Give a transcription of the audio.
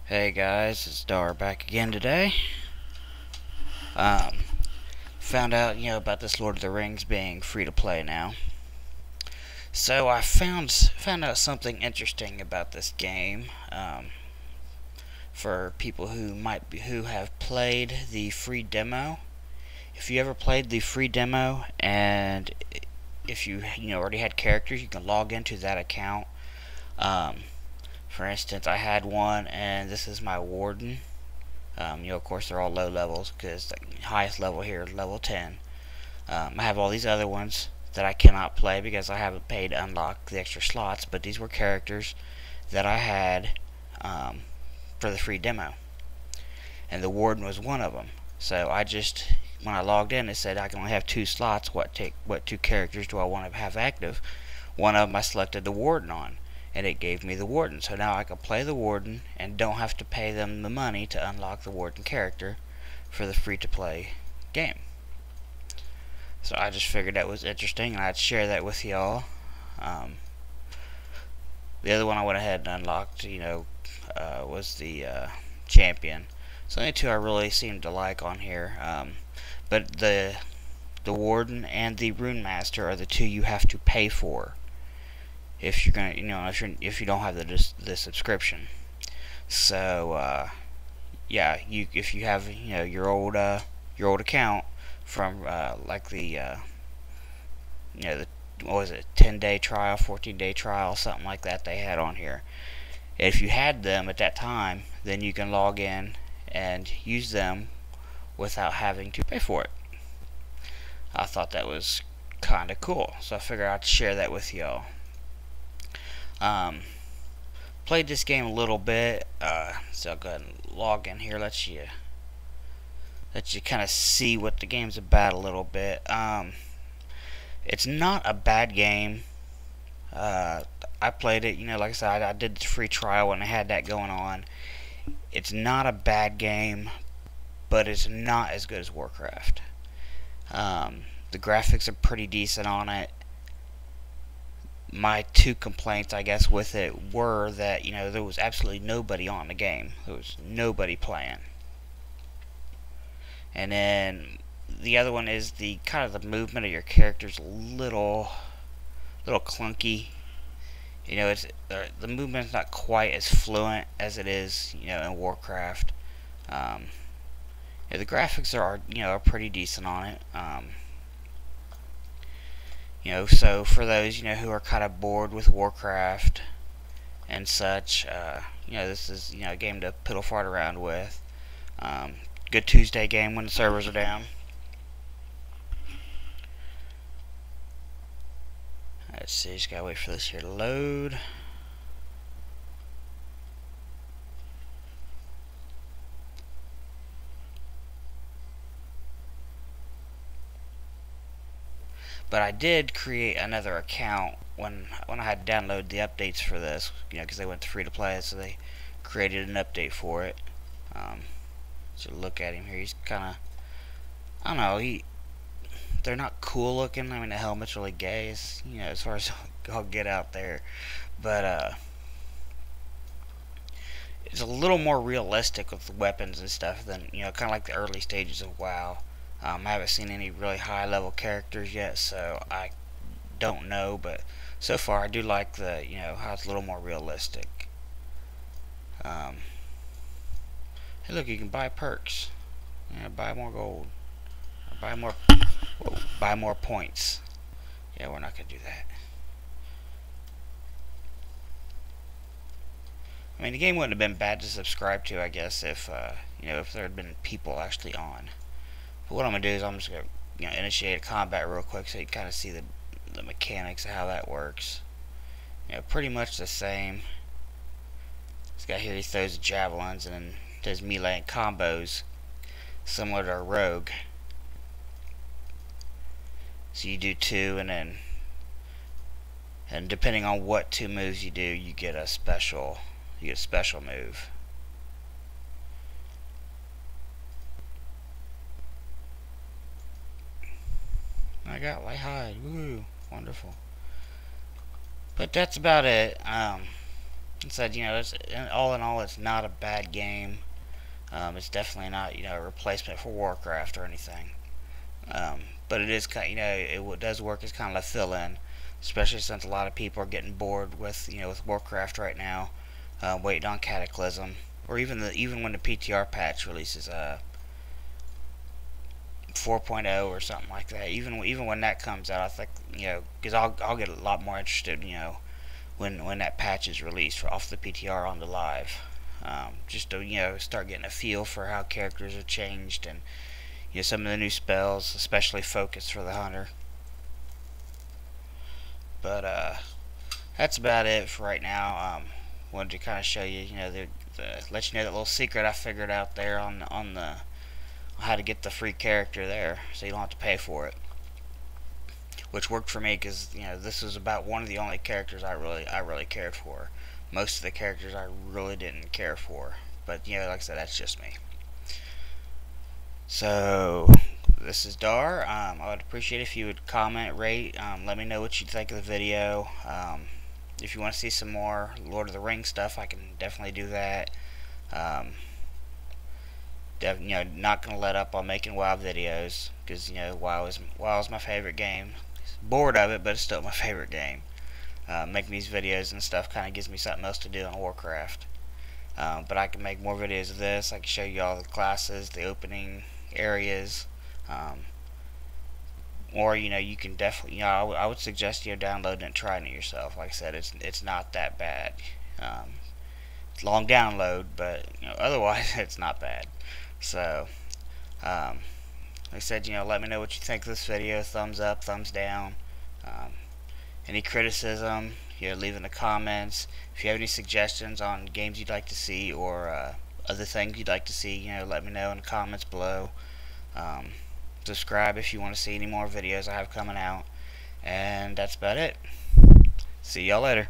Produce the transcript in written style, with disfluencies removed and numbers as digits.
Hey guys, it's Dar back again today. Um, Found out, about this Lord of the Rings being free to play now. So I found out something interesting about this game. For people who have played the free demo. If you ever played the free demo and if you already had characters, you can log into that account. For instance, I had one, and this is my warden. Of course, they're all low levels because the highest level here is level 10. I have all these other ones that I cannot play because I haven't paid to unlock the extra slots, but these were characters that I had for the free demo, and the warden was one of them. So when I logged in, it said I can only have 2 slots. What 2 characters do I want to have active? One of them I selected the warden on, and it gave me the warden. So now I can play the warden and don't have to pay them the money to unlock the warden character for the free-to-play game. So I just figured that was interesting, and I'd share that with y'all. The other one I went ahead and unlocked, was the champion. So only 2 I really seem to like on here. But the warden and the rune master are the 2 you have to pay for if you're gonna, if you don't have the subscription. So if you have your old account from like the what was it, 10-day trial, 14-day trial, something like that they had on here. If you had them at that time, then you can log in and use them without having to pay for it. I thought that was kind of cool, so I figured I'd share that with y'all. Played this game a little bit, so I'll go ahead and log in here. Let you kind of see what the game's about a little bit. It's not a bad game. I played it, like I said, I did the free trial when I had that going on. It's not a bad game, but it's not as good as Warcraft. The graphics are pretty decent on it. My 2 complaints, I guess, with it were that, there was absolutely nobody on the game. There was nobody playing. And then the other one is the kind of the movement of your character's a little clunky. The movement's not quite as fluent as it is, in Warcraft. The graphics are pretty decent on it. So for those who are kind of bored with Warcraft and such, this is a game to piddle fart around with. Good Tuesday game when the servers are down. Let's see, just gotta wait for this here to load. But I did create another account when I had to download the updates for this, because they went to free to play, so they created an update for it. So look at him here. He's kind of, I don't know, they're not cool looking. I mean, the helmet's really gay, as far as I'll get out there. But it's a little more realistic with the weapons and stuff than, kind of like the early stages of WoW. I haven't seen any really high level characters yet, so I don't know, but so far I do like the, how it's a little more realistic. Hey, look, you can buy perks. Buy more gold. Or buy more points. Yeah, we're not gonna do that. I mean, the game wouldn't have been bad to subscribe to, I guess, if if there had been people actually on. But what I'm gonna do is I'm just gonna initiate a combat real quick so you kind of see the mechanics of how that works. Pretty much the same. This guy here, he throws javelins and then does melee and combos similar to a rogue. So you do 2, and depending on what 2 moves you do, you get a special move. I got light hide. Woo, wonderful. But that's about it. and said, it's all in all, it's not a bad game. It's definitely not, a replacement for Warcraft or anything. But it is kind, it does work as kind of a fill-in, especially since a lot of people are getting bored with, with Warcraft right now, waiting on Cataclysm, or even when the PTR patch releases, 4.0 or something like that. Even when that comes out, I think, because I'll get a lot more interested, when that patch is released off the PTR on the live. Just to start getting a feel for how characters are changed, and some of the new spells, especially focus for the hunter. But that's about it for right now. Wanted to kind of show you, let you know that little secret I figured out there on the how to get the free character there, so you don't have to pay for it. Which worked for me because this was about one of the only characters I really cared for. Most of the characters I really didn't care for, but like I said, that's just me. So this is Dar. I would appreciate if you would comment, rate, let me know what you think of the video. If you want to see some more Lord of the Rings stuff, I can definitely do that. Not gonna let up on making WoW videos because WoW is my favorite game. Bored of it, but it's still my favorite game. Making these videos and stuff kind of gives me something else to do on Warcraft. But I can make more videos of this. I can show you all the classes, the opening areas, or you can definitely, I would suggest downloading it and trying it yourself. Like I said, it's not that bad. It's a long download, but otherwise it's not bad. So, like I said, let me know what you think of this video. Thumbs up, thumbs down. Any criticism, leave in the comments. If you have any suggestions on games you'd like to see, or other things you'd like to see, let me know in the comments below. Subscribe if you want to see any more videos I have coming out. And that's about it. See y'all later.